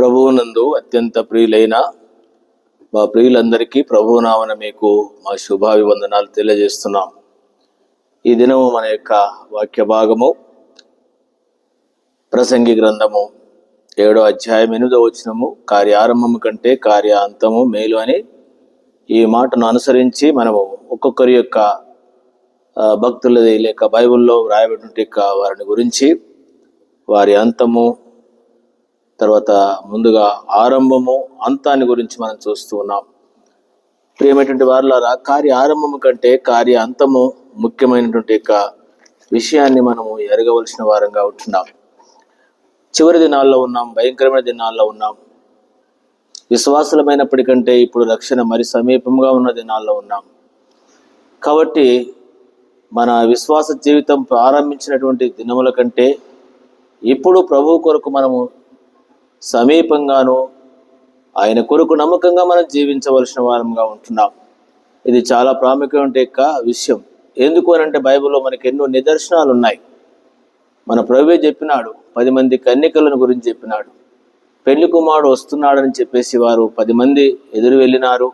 ప్రభువునందు అత్యంత ప్రియులైన మా ప్రియులందరికీ ప్రభువునామన మీకు మా శుభాభివందనాలు తెలియజేస్తున్నాం. ఈ దినము మన యొక్క వాక్య భాగము ప్రసంగి గ్రంథము 7వ అధ్యాయం 8వ వచనము, కార్యారంభము కంటే కార్యాంతము మేలు అని ఈ మాటను అనుసరించి మనము ఒక్కొక్కరి యొక్క భక్తులది లేక బైబిల్లో వ్రాయబడినటువంటి వారిని గురించి, వారి అంతము, తర్వాత ముందుగా ఆరంభము, అంతాన్ని గురించి మనం చూస్తూ ఉన్నాం. ప్రియమైనటువంటి వారులారా, కార్య ఆరంభము కంటే కార్య అంతము ముఖ్యమైనటువంటి విషయాన్ని మనము ఎరగవలసిన వారంగా ఉంటున్నాం. చివరి దినాల్లో ఉన్నాం, భయంకరమైన దినాల్లో ఉన్నాం. విశ్వాసులమైనప్పటికంటే ఇప్పుడు రక్షణ మరి సమీపంగా ఉన్న దినాల్లో ఉన్నాం. కాబట్టి మన విశ్వాస జీవితం ప్రారంభించినటువంటి దినముల కంటే ఇప్పుడు ప్రభు కొరకు మనము సమీపంగాను ఆయన కొరకు నమ్మకంగా మనం జీవించవలసిన వారంగా ఉంటున్నాం. ఇది చాలా ప్రాముఖ్యమైన విషయం. ఎందుకు అని అంటే బైబిల్లో మనకి ఎన్నో నిదర్శనాలు ఉన్నాయి. మన ప్రభువే చెప్పినాడు, 10 మంది కన్యకలను గురించి చెప్పినాడు. పెళ్లి కుమారుడు వస్తున్నాడని చెప్పేసి వారు 10 మంది ఎదురు వెళ్ళినారు.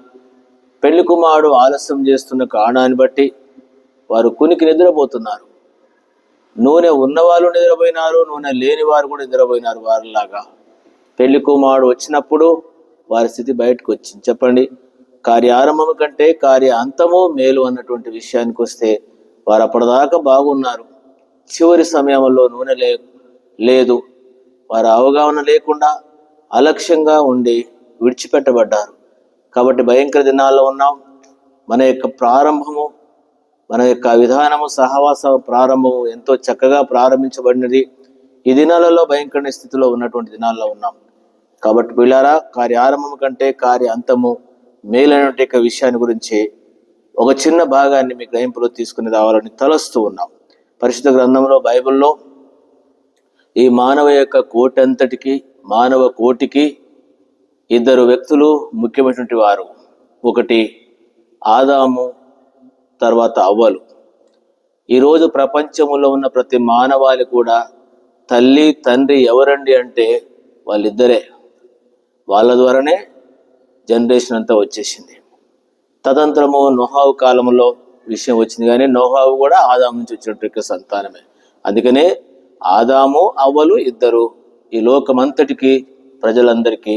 పెళ్లి కుమారుడు ఆలస్యం చేస్తున్న కారణాన్ని బట్టి వారు కునికి నిద్రపోతున్నారు. నూనె ఉన్నవాళ్ళు నిద్రపోయినారు, నూనె లేని వారు కూడా నిద్రపోయినారు. వారిలాగా పెళ్లి కుమారుడు వచ్చినప్పుడు వారి స్థితి బయటకు వచ్చింది. చెప్పండి, కార్య ఆరంభం కంటే కార్య అంతము మేలు అన్నటువంటి విషయానికి వస్తే వారు అప్పటిదాకా బాగున్నారు. చివరి సమయంలో నూనె లేదు, వారు అవగాహన లేకుండా అలక్ష్యంగా ఉండి విడిచిపెట్టబడ్డారు. కాబట్టి భయంకర దినాల్లో ఉన్నాం. మన యొక్క ప్రారంభము, మన యొక్క విధానము, సహవాస ప్రారంభము ఎంతో చక్కగా ప్రారంభించబడినది. ఈ దినాలలో భయంకర స్థితిలో ఉన్నటువంటి దినాల్లో ఉన్నాం. కాబట్టి పిల్లారా, కార్య ఆరంభం కంటే కార్య అంతము మేలైనటువంటి విషయాన్ని గురించి ఒక చిన్న భాగాన్ని మీ గ్రహింపులో తీసుకుని రావాలని తలస్తూ ఉన్నాం. పరిశుద్ధ గ్రంథంలో బైబిల్లో ఈ మానవ యొక్క మానవ కోటికి 2 వ్యక్తులు ముఖ్యమైనటువంటి వారు. ఒకటి ఆదాము, తర్వాత అవ్వలు. ఈరోజు ప్రపంచంలో ఉన్న ప్రతి మానవాళి కూడా తల్లి తండ్రి ఎవరండి అంటే వాళ్ళిద్దరే. వాళ్ళ ద్వారానే జనరేషన్ అంతా వచ్చేసింది. తదంతరము నోహావు కాలంలో విషయం వచ్చింది, కానీ నోహావు కూడా ఆదాము నుంచి వచ్చినట్టు సంతానమే. అందుకనే ఆదాము అవ్వలు ఇద్దరు ఈ లోకమంతటికి, ప్రజలందరికీ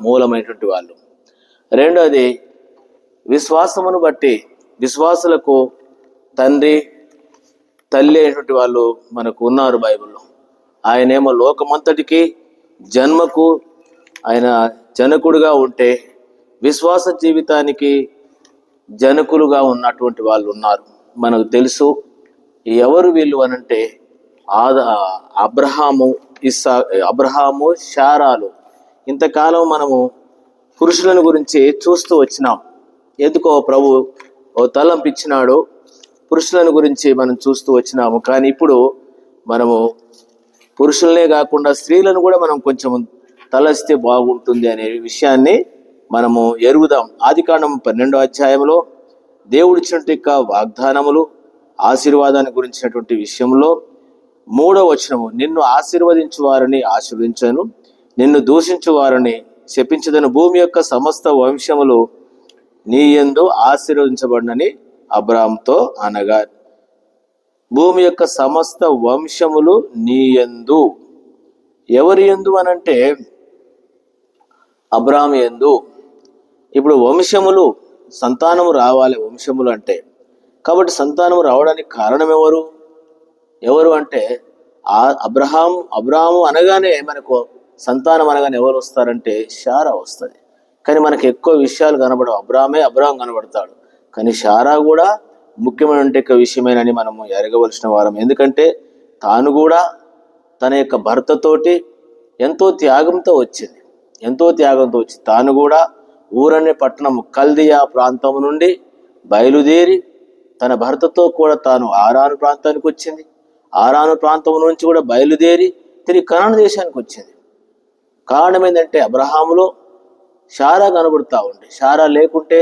మూలమైనటువంటి వాళ్ళు. రెండోది, విశ్వాసమును బట్టి విశ్వాసులకు తండ్రి తల్లి అయినటువంటి వాళ్ళు మనకు ఉన్నారు బైబిల్లో. ఆయనేమో లోకమంతటికి జన్మకు ఆయన జనకుడుగా ఉంటే, విశ్వాస జీవితానికి జనకులుగా ఉన్నటువంటి వాళ్ళు ఉన్నారు. మనకు తెలుసు ఎవరు వీళ్ళు అనంటే అబ్రహాము, శారాలు. ఇంతకాలం మనము పురుషులను గురించి చూస్తూ వచ్చినాం. ఎందుకో ప్రభు ఓ తలంపిచ్చినాడు, పురుషులను గురించి మనం చూస్తూ వచ్చినాము. కానీ ఇప్పుడు మనము పురుషులనే కాకుండా స్త్రీలను కూడా మనం కొంచెం తలస్తే బాగుంటుంది అనే విషయాన్ని మనము ఎరుగుదాం. ఆదికాండం 12వ అధ్యాయంలో దేవుడిచ్చినట్టు వాగ్దానములు, ఆశీర్వాదాన్ని గురించినటువంటి విషయంలో 3వ వచనము, నిన్ను ఆశీర్వదించు వారిని ఆశీర్వదించను, నిన్ను దూషించు వారిని శపించదను, భూమి యొక్క సమస్త వంశములు నీ యందు ఆశీర్వదించబడినని అబ్రాహాముతో అనగా. భూమి యొక్క సమస్త వంశములు నీ యందు. ఎవరి యందు అనంటే అబ్రాహాము యందు. ఇప్పుడు వంశములు, సంతానము రావాలి వంశములు అంటే. కాబట్టి సంతానము రావడానికి కారణం ఎవరు అంటే అబ్రాహాము అనగానే మనకు సంతానం అనగానే ఎవరు వస్తారంటే శారా వస్తుంది. కానీ మనకు ఎక్కువ విషయాలు కనబడవు. అబ్రాహాం కనబడతాడు, కానీ శారా కూడా ముఖ్యమైన విషయమేనని మనము ఎరగవలసిన వారం. ఎందుకంటే తాను కూడా తన యొక్క భర్తతోటి ఎంతో త్యాగంతో వచ్చింది. తాను కూడా ఊరనే పట్టణము కల్దియా ప్రాంతం నుండి బయలుదేరి తన భర్తతో కూడా తాను ఆరాను ప్రాంతానికి వచ్చింది. ఆరాను ప్రాంతం నుంచి కూడా బయలుదేరి తిరిగి కనాను దేశానికి వచ్చింది. కారణం ఏంటంటే అబ్రహాములో శారా కనబడుతూ ఉండే. శారా లేకుంటే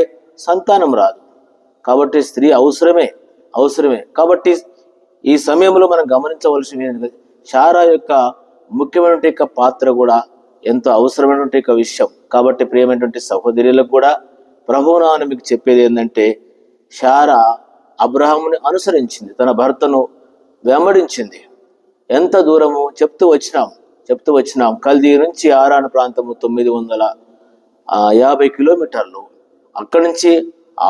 సంతానం రాదు. కాబట్టి స్త్రీ అవసరమే. కాబట్టి ఈ సమయంలో మనం గమనించవలసింది శారా యొక్క ముఖ్యమైన పాత్ర కూడా ఎంతో అవసరమైనటువంటి ఒక విషయం. కాబట్టి ప్రియమైనటువంటి సహోదరులకు కూడా ప్రభువునామమున మీకు చెప్పేది ఏంటంటే, శారా అబ్రహాముని అనుసరించింది, తన భర్తను వెంబడించింది. ఎంత దూరము చెప్తూ వచ్చినాం. కల్దీ నుంచి ఆరాను ప్రాంతము 950 కిలోమీటర్లు, అక్కడి నుంచి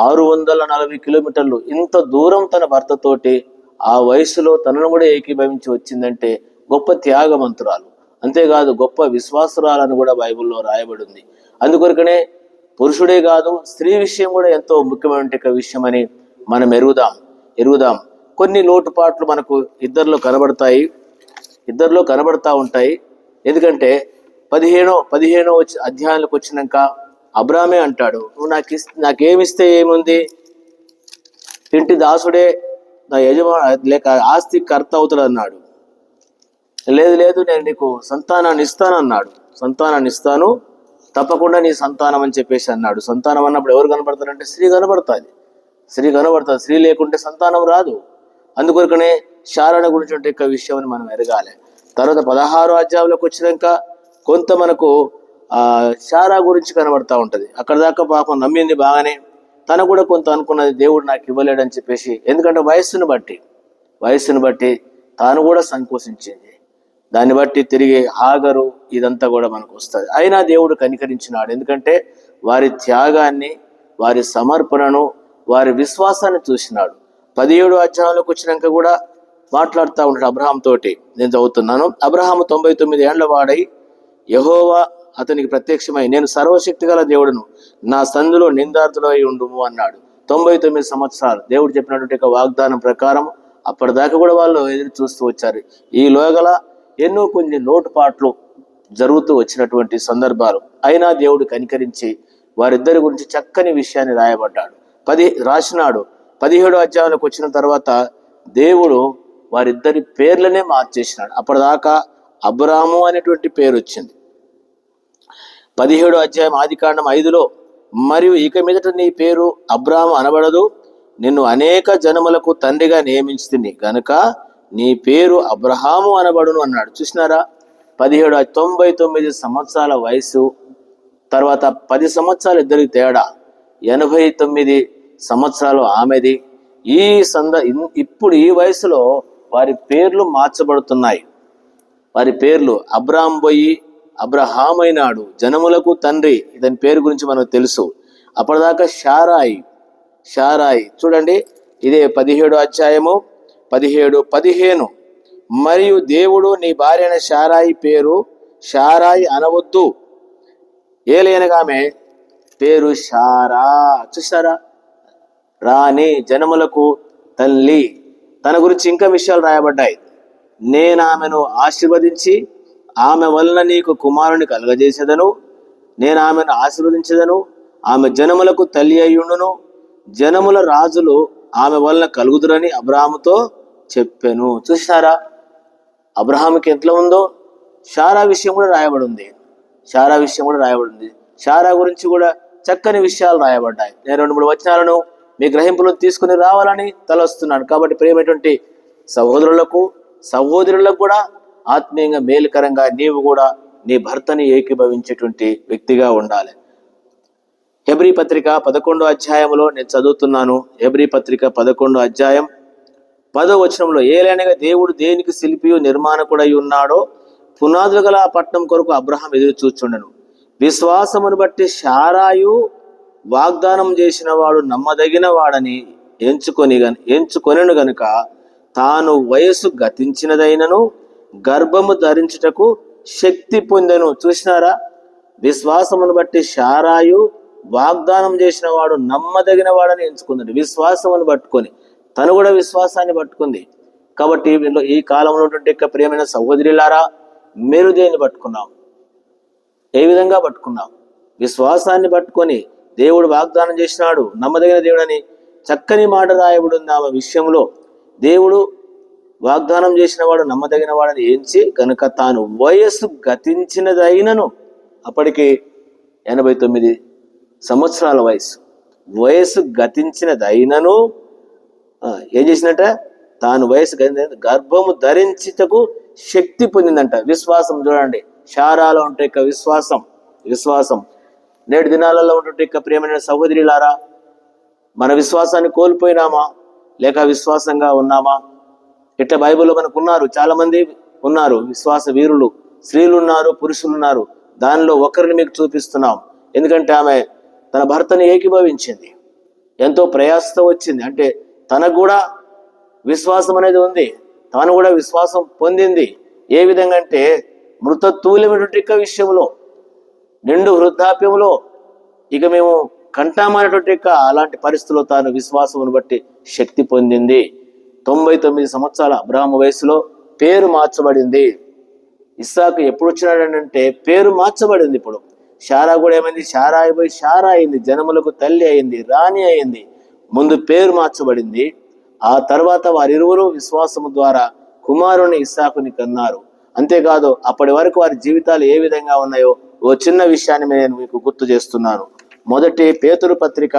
640 కిలోమీటర్లు. ఇంత దూరం తన భర్తతోటి ఆ వయసులో తనను కూడా ఏకీభవించి వచ్చిందంటే గొప్ప త్యాగవంతురాలు, అంతేకాదు గొప్ప విశ్వాసురాలని కూడా బైబిల్లో రాయబడి ఉంది. అందుకొరకనే పురుషుడే కాదు, స్త్రీ విషయం కూడా ఎంతో ముఖ్యమైన విషయం అని మనం ఎరుగుదాం. కొన్ని లోటుపాట్లు మనకు ఇద్దరిలో కనబడతా ఉంటాయి. ఎందుకంటే 15వ అధ్యాయంలోకి వచ్చినాక అబ్రామే అంటాడు, నువ్వు నాకేమిస్తే ఏముంది, ఇంటి దాసుడే నా లేక ఆస్తి కర్త అవుతాడు అన్నాడు. లేదు నేను నీకు సంతానాన్ని ఇస్తాను, తప్పకుండా నీ సంతానం అని చెప్పేసి అన్నాడు. సంతానం అన్నప్పుడు ఎవరు కనబడతారంటే స్త్రీ కనబడుతుంది. స్త్రీ లేకుంటే సంతానం రాదు. అందుకొరకనే శారాణ గురించి యొక్క విషయం మనం ఎరగాలి. తర్వాత 16వ అధ్యాయంలోకి వచ్చినాక కొంత మనకు శారా గురించి కనబడతా ఉంటది. అక్కడ దాకా పాపం నమ్మింది బాగానే, తను కూడా కొంత అనుకున్నది దేవుడు నాకు ఇవ్వలేడని చెప్పేసి. ఎందుకంటే వయస్సును బట్టి తాను కూడా సంకోచించింది. దాన్ని బట్టి తిరిగి హాగరు ఇదంతా కూడా మనకు వస్తుంది. అయినా దేవుడు కనికరించినాడు. ఎందుకంటే వారి త్యాగాన్ని, వారి సమర్పణను, వారి విశ్వాసాన్ని చూసినాడు. 17వ అధ్యాయంలోకి వచ్చినాక కూడా మాట్లాడుతూ ఉంటాడు అబ్రహాం తోటి. నేను చదువుతున్నాను. అబ్రహాము 99 ఏండ్ల వాడై యెహోవా అతనికి ప్రత్యక్షమై, నేను సర్వశక్తి గల దేవుడును, నా సందులో నిందార్థులు అయి ఉండుము అన్నాడు. 99 సంవత్సరాలు దేవుడు చెప్పినటువంటి వాగ్దానం ప్రకారం అప్పటిదాకా కూడా వాళ్ళు ఎదురు చూస్తూ వచ్చారు. ఈ లోగల ఎన్నో కొన్ని లోటుపాట్లు జరుగుతూ వచ్చినటువంటి సందర్భాలు. అయినా దేవుడు కనికరించి వారిద్దరి గురించి చక్కని విషయాన్ని రాసినాడు. 17వ అధ్యాయంలోకి వచ్చిన తర్వాత దేవుడు వారిద్దరి పేర్లనే మార్చేసినాడు. అప్పటిదాకా అబ్రాము అనేటువంటి పేరు వచ్చింది. 17వ అధ్యాయం ఆదికాండం 5లో, మరియు ఇక మీదట నీ పేరు అబ్రాము అనబడదు, నిన్ను అనేక జనములకు తండ్రిగా నియమించింది గనుక నీ పేరు అబ్రహాము అనబడును అన్నాడు. చూసినారా, 99 సంవత్సరాల వయసు, తర్వాత 10 సంవత్సరాలు ఇద్దరికి తేడా, 89 సంవత్సరాలు ఆమెది. ఇప్పుడు ఈ వయసులో వారి పేర్లు మార్చబడుతున్నాయి. వారి పేర్లు అబ్రాం పోయి అబ్రహాం అయినాడు, జనములకు తండ్రి. ఇతని పేరు గురించి మనకు తెలుసు. అప్పటిదాకా షారాయి. చూడండి, ఇదే 17వ అధ్యాయము 17, 15. మరియు దేవుడు నీ భార్య అయిన షారాయి పేరు షారాయి అనవద్దు, ఏలైనగామె పేరు షారా. చూసారా, రాణి, జనములకు తల్లి. తన గురించి ఇంకా విషయాలు రాయబడ్డాయి. నేను ఆమెను ఆశీర్వదించి ఆమె వలన నీకు కుమారుని కలుగజేసేదను, నేను ఆమెను ఆశీర్వదించేదను, ఆమె జనములకు తల్లి అయ్యుండును, జనముల రాజులు ఆమె వలన కలుగుదురని అబ్రాహాముతో చెప్పాను. చూసారా, అబ్రహాముకి ఎట్లా ఉందో షారా విషయం కూడా రాయబడి ఉంది. షారా గురించి కూడా చక్కని విషయాలు రాయబడ్డాయి. నేను 2-3 వచనాలను మీ గ్రహింపులను తీసుకుని రావాలని తలస్తున్నాను. కాబట్టి ప్రియమైనటువంటి సహోదరులకు కూడా ఆత్మీయంగా మేలుకరంగా నీవు కూడా నీ భర్తని ఏకీభవించేటువంటి వ్యక్తిగా ఉండాలి. హెబ్రీ పత్రిక 11వ అధ్యాయంలో నేను చదువుతున్నాను. హెబ్రీ పత్రిక 11వ అధ్యాయం 10వ వచనంలో, ఏలైనగా దేవుడు దేనికి శిల్పియు నిర్మాణకుడై ఉన్నాడో పునాదులు గల ఆ పట్టణం కొరకు అబ్రహాం ఎదురు చూచుండెను. విశ్వాసమును బట్టి షారాయు వాగ్దానం చేసిన వాడు నమ్మదగిన వాడని ఎంచుకొనెను గనుక తాను వయస్సు గతించినదైనను గర్భము ధరించుటకు శక్తి పొందెను. చూసినారా, విశ్వాసమును బట్టి షారాయు వాగ్దానం చేసిన వాడు నమ్మదగిన వాడని ఎంచుకుంది. విశ్వాసమును పట్టుకొని, తను కూడా విశ్వాసాన్ని పట్టుకుంది. కాబట్టి ఈ కాలంలో ఉన్నటువంటి ప్రియమైన సహోదరులారా, మీరు దేన్ని పట్టుకున్నాం? ఏ విధంగా పట్టుకున్నాం? విశ్వాసాన్ని పట్టుకొని, దేవుడు వాగ్దానం చేసినాడు, నమ్మదగిన దేవుడు అని చక్కని మాట రాయబడి ఉంది. ఆమె విషయంలో దేవుడు వాగ్దానం చేసిన వాడు నమ్మదగిన వాడని ఎంచి కనుక తాను వయస్సు గతించినదైనను, అప్పటికి 89 సంవత్సరాల వయస్సు గతించినదైనను ఏం చేసినట్ట, తాను వయస్సు గర్భము ధరించుటకు శక్తి పొందిందంట. విశ్వాసం చూడండి, శారాలో ఉంటే విశ్వాసం నేటి దినాలలో ఉంటుంటే ప్రియమైన సహోదరులారా, మన విశ్వాసాన్ని కోల్పోయినామా లేక విశ్వాసంగా ఉన్నామా? ఇట్లా బైబిల్లో మనకు ఉన్నారు, చాలా మంది ఉన్నారు విశ్వాస వీరులు, స్త్రీలు ఉన్నారు, పురుషులు ఉన్నారు. దానిలో ఒకరిని మీకు చూపిస్తున్నాం. ఎందుకంటే ఆమె తన భర్తని ఏకీభవించింది, ఎంతో ప్రయాసతో వచ్చింది. అంటే తనకు కూడా విశ్వాసం అనేది ఉంది, తాను కూడా విశ్వాసం పొందింది. ఏ విధంగా అంటే మృతత్తుల్యమైనటువంటి విషయంలో, నిండు వృద్ధాప్యంలో ఇక మేము కంటామనేటువంటి అలాంటి పరిస్థితుల్లో తాను విశ్వాసమును బట్టి శక్తి పొందింది. 99 సంవత్సరాల అబ్రహాము వయసులో పేరు మార్చబడింది. ఇస్సాకు ఎప్పుడు వచ్చినాడంటే పేరు మార్చబడింది. ఇప్పుడు శారా కూడా ఏమైంది? శారా అయిపోయి శారా అయింది, జనములకు తల్లి అయింది, రాణి అయింది. ముందు పేరు మార్చబడింది. ఆ తర్వాత వారిరువురు విశ్వాసము ద్వారా కుమారుని ఇస్సాకుని కన్నారు. అంతేకాదు అప్పటి వరకు వారి జీవితాలు ఏ విధంగా ఉన్నాయో ఓ చిన్న విషయాన్ని నేను మీకు గుర్తు చేస్తున్నాను. మొదటి పేతురు పత్రిక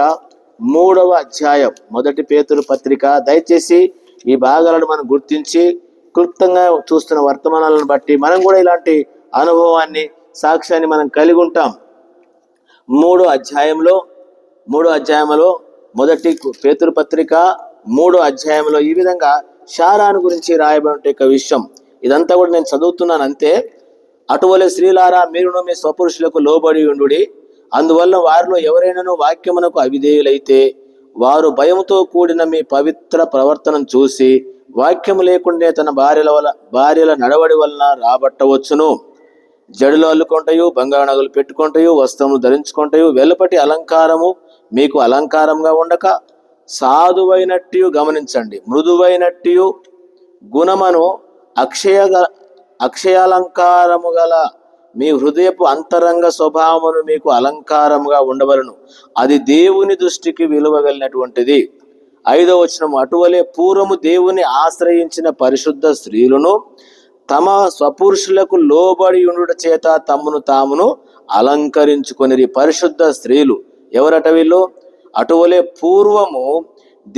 3వ అధ్యాయం. మొదటి పేతురు పత్రిక, దయచేసి ఈ భాగాలను మనం గుర్తించి క్లుప్తంగా చూస్తున్న వర్తమానాలను బట్టి మనం కూడా ఇలాంటి అనుభవాన్ని, సాక్ష్యాన్ని మనం కలిగి ఉంటాం. 3వ అధ్యాయంలో మొదటి పేతురు పత్రిక 3వ అధ్యాయంలో ఈ విధంగా శారాను గురించి రాయబడిన విషయం. ఇదంతా కూడా నేను చదువుతున్నాను అంతే. అటువలే స్త్రీలారా, మీరును మీ స్వపురుషులకు లోబడి ఉండుడి. అందువల్ల వారిలో ఎవరైనాను వాక్యమునకు అవిధేయులైతే వారు భయముతో కూడిన మీ పవిత్ర ప్రవర్తనను చూసి వాక్యము లేకుండే తన భార్యల నడవడి వలన రాబట్టవచ్చును. జడులు అల్లుకొంటయు, బంగారు నగలు పెట్టుకొంటయు, వస్త్రములు ధరించుకొంటయు, వెలుపటి అలంకారము మీకు అలంకారంగా ఉండక సాధువైనట్టు గమనించండి, మృదువైనట్టు గుణమును అక్షయాలంకారము గల మీ హృదయపు అంతరంగ స్వభావమును మీకు అలంకారముగా ఉండవలను. అది దేవుని దృష్టికి విలువ వెళ్ళినటువంటిది. 5వ వచనం, అటువలే పూర్వము దేవుని ఆశ్రయించిన పరిశుద్ధ స్త్రీలను తమ స్వపురుషులకు లోబడి ఉండుట చేత తమను తామును అలంకరించుకొనిరి. పరిశుద్ధ స్త్రీలు ఎవరట వీళ్ళు? అటువలే పూర్వము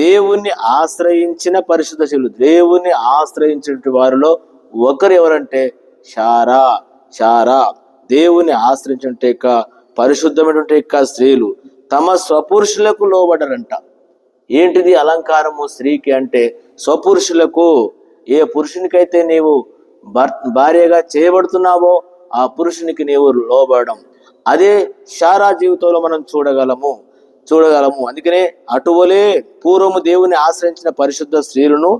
దేవుణ్ణి ఆశ్రయించిన పరిశుద్ధ స్త్రీలు. దేవుణ్ణి ఆశ్రయించిన వారిలో ఒకరు ఎవరంటే శారా. దేవుని ఆశ్రయించిన పరిశుద్ధమైనటువంటి స్త్రీలు తమ స్వపురుషులకు లోబడరంట. ఏంటిది అలంకారము స్త్రీకి అంటే? స్వపురుషులకు. ఏ పురుషునికైతే నీవు భార్యగా చేయబడుతున్నావో ఆ పురుషునికి నీవు లోబడడం. అదే శారా జీవితంలో మనం చూడగలము. అందుకనే అటువలే పూర్వము దేవుని ఆశ్రయించిన పరిశుద్ధ స్త్రీలను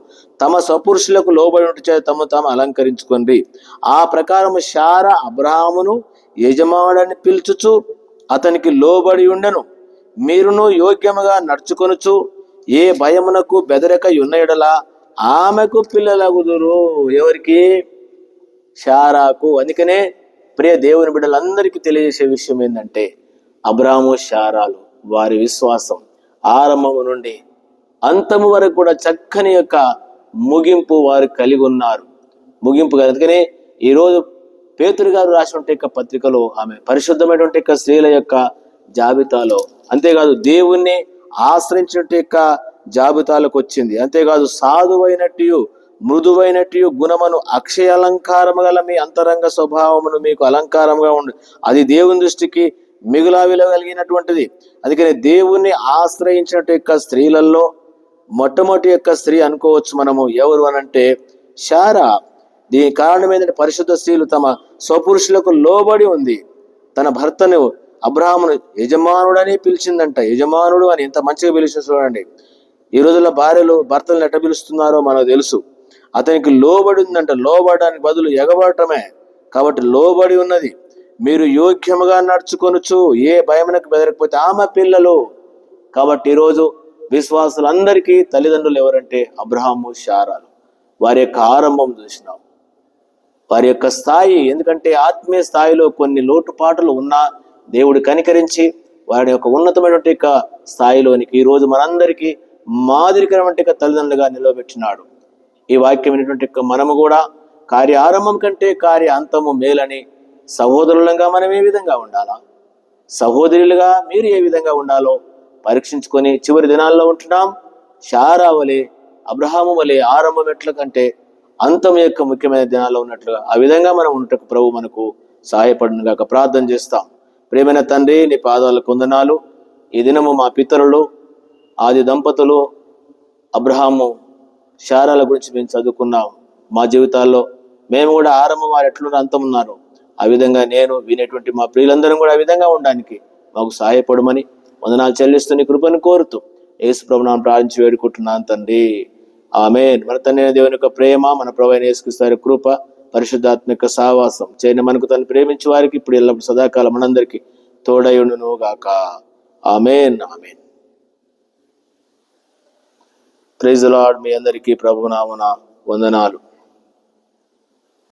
తమ స్వపురుషులకు లోబడి ఉంటే తాము అలంకరించుకొని. ఆ ప్రకారము శారా అబ్రహామును యజమానుడని పిలుచుచు అతనికి లోబడి ఉండెను. మీరును యోగ్యముగా నడుచుకొనుచు ఏ భయమునకు బెదరక ఉన్న ఎడల ఆమెకు పిల్లలగుదురు. ఎవరికి? శారాకు. అందుకనే ప్రియ దేవుని బిడ్డలందరికీ తెలియజేసే విషయం ఏంటంటే, అబ్రహాము శారాలు వారి విశ్వాసం ఆరంభము నుండి అంతము వరకు కూడా చక్కని ముగింపు వారు కలిగి ఉన్నారు. ముగింపు కాదు. అందుకనే ఈరోజు పేతురు గారు రాసిన పత్రికలో ఆమె పరిశుద్ధమైనటువంటి స్త్రీల జాబితాలో, అంతేకాదు దేవుణ్ణి ఆశ్రయించినట్టు జాబితాలకు వచ్చింది. అంతేకాదు సాధువైనట్టు, మృదువైనట్టు గుణమును అక్షయాలంకారము గల మీ అంతరంగ స్వభావమును మీకు అలంకారంగా ఉండు. అది దేవుని దృష్టికి మిగులా విలువ కలిగినటువంటిది. అందుకని దేవుణ్ణి ఆశ్రయించినట్టు స్త్రీలలో మొట్టమొదటి స్త్రీ అనుకోవచ్చు మనము. ఎవరు అనంటే శారా. దీని కారణం ఏంటంటే పరిశుద్ధ స్త్రీలు తమ స్వపురుషులకు లోబడి ఉంది. తన భర్తను అబ్రహామును యజమానుడని పిలిచిందంట. యజమానుడు అని ఎంత మంచిగా పిలిచిన చూడండి. ఈ రోజుల్లో భార్యలు భర్తలను ఎట్ట పిలుస్తున్నారో మనకు తెలుసు. అతనికి లోబడి ఉందంట. లోబడడానికి బదులు ఎగబడటమే. కాబట్టి లోబడి ఉన్నది. మీరు యోగ్యముగా నడుచుకొనుచు ఏ భయమునకు బెదరకపోతే ఆమె పిల్లలు. కాబట్టి ఈరోజు విశ్వాసులందరికీ తల్లిదండ్రులు ఎవరంటే అబ్రహాము, శారాలు. వారి ఆరంభం చూసినాం, వారి స్థాయి. ఎందుకంటే ఆత్మీయ స్థాయిలో కొన్ని లోటుపాట్లు ఉన్నా దేవుడు కనికరించి వారి ఉన్నతమైనటువంటి స్థాయిలోనికి ఈరోజు మనందరికీ మాదిరికరమైన తల్లిదండ్రులుగా నిలవబెట్టినాడు. ఈ వాక్యం వినేటువంటి మనము కూడా కార్య ఆరంభం కంటే కార్య అంతము మేలని సహోదరులంగా మనం ఏ విధంగా ఉండాలా, సహోదరులుగా మీరు ఏ విధంగా ఉండాలో పరీక్షించుకొని చివరి దినాల్లో ఉంటున్నాం. శారా వలె, అబ్రహాము వలె ఆరంభం ఎట్ల కంటే అంతం ముఖ్యమైన దినాల్లో ఉన్నట్లుగా ఆ విధంగా మనం ఉండటకు ప్రభు మనకు సహాయపడును గాక ప్రార్థన చేస్తాం. ప్రేమైన తండ్రి, నీ పాదాలకు వందనాలు. ఈ దినము మా పితరులు, ఆది దంపతులు అబ్రహాము, శారాల గురించి మేము చదువుకున్నాం. మా జీవితాల్లో మేము కూడా ఆరంభం వారు ఎట్లున్న అంతం ఉన్నారు, ఆ విధంగా నేను వినేటువంటి మా ప్రియులందరం కూడా ఆ విధంగా ఉండడానికి మాకు సహాయపడమని వందనాలు చెల్లిస్తూ నీ కృపను కోరుతూ యేసు ప్రభువును ప్రార్థించి వేడుకుంటున్నాను తండ్రి. ఆమేన్. మన తండ్రి అయిన దేవుని యొక్క ప్రేమ, మన ప్రభువైన యేసుక్రీస్తు వారి కృప, పరిశుద్ధాత్మిక సహవాసం చేయని మనకు తను ప్రేమించే వారికి ఇప్పుడు ఎల్లప్పుడు సదాకాలం మనందరికీ తోడయుండును గాక. Amen. Amen. Praise the Lord. మీ అందరికీ ప్రభువు నామమున వందనాలు.